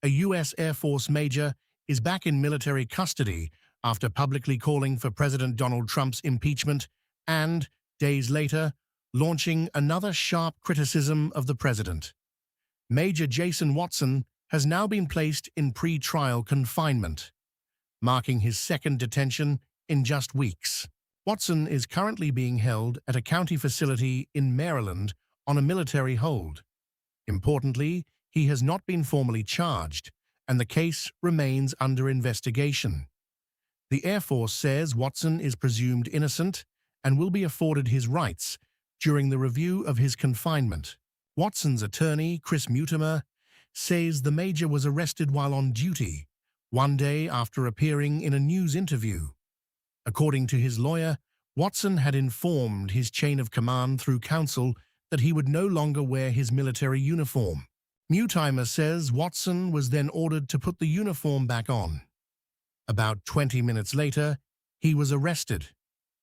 A U.S. Air Force major is back in military custody after publicly calling for President Donald Trump's impeachment and, days later, launching another sharp criticism of the president. Major Jason Watson has now been placed in pre-trial confinement, marking his second detention in just weeks. Watson is currently being held at a county facility in Maryland on a military hold. Importantly, he has not been formally charged, and the case remains under investigation. The Air Force says Watson is presumed innocent and will be afforded his rights during the review of his confinement. Watson's attorney, Chris Mutimer, says the major was arrested while on duty, one day after appearing in a news interview. According to his lawyer, Watson had informed his chain of command through counsel that he would no longer wear his military uniform. Mutimer says Watson was then ordered to put the uniform back on. About 20 minutes later, he was arrested.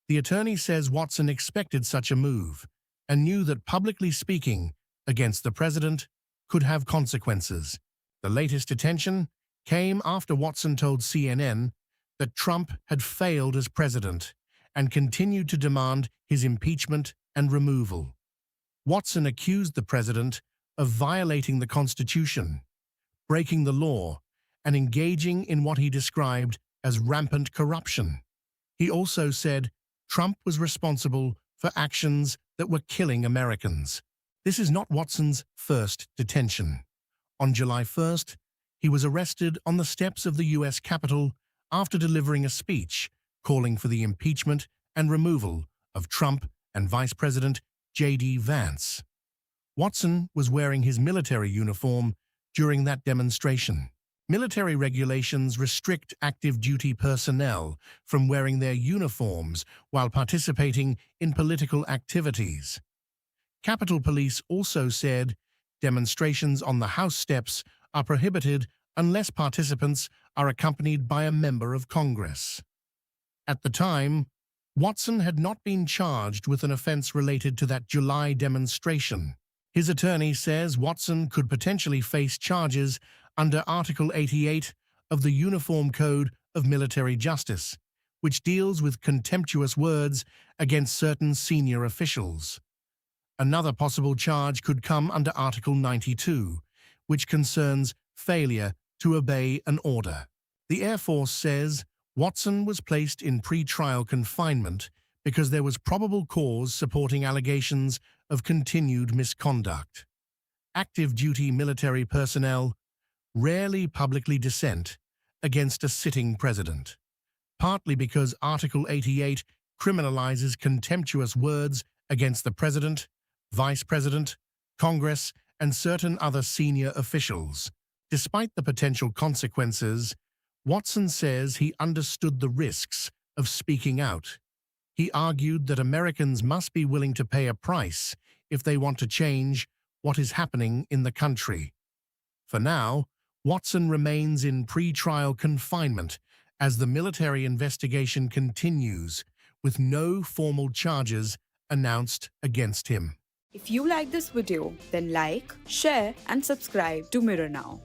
The attorney says Watson expected such a move and knew that publicly speaking against the president could have consequences. The latest detention came after Watson told CNN that Trump had failed as president and continued to demand his impeachment and removal. Watson accused the president of violating the Constitution, breaking the law, and engaging in what he described as rampant corruption. He also said Trump was responsible for actions that were killing Americans. This is not Watson's first detention. On July 1st, he was arrested on the steps of the U.S. Capitol after delivering a speech calling for the impeachment and removal of Trump and Vice President J.D. Vance. Watson was wearing his military uniform during that demonstration. Military regulations restrict active duty personnel from wearing their uniforms while participating in political activities. Capitol Police also said demonstrations on the House steps are prohibited unless participants are accompanied by a member of Congress. At the time, Watson had not been charged with an offense related to that July demonstration. His attorney says Watson could potentially face charges under Article 88 of the Uniform Code of Military Justice, which deals with contemptuous words against certain senior officials. Another possible charge could come under Article 92, which concerns failure to obey an order. The Air Force says Watson was placed in pre-trial confinement because there was probable cause supporting allegations of continued misconduct. Active duty military personnel rarely publicly dissent against a sitting president, partly because Article 88 criminalizes contemptuous words against the president, vice president, Congress, and certain other senior officials. Despite the potential consequences, Watson says he understood the risks of speaking out. He argued that Americans must be willing to pay a price if they want to change what is happening in the country. For now, Watson remains in pre-trial confinement as the military investigation continues, with no formal charges announced against him. If you like this video, then like, share and subscribe to Mirror Now.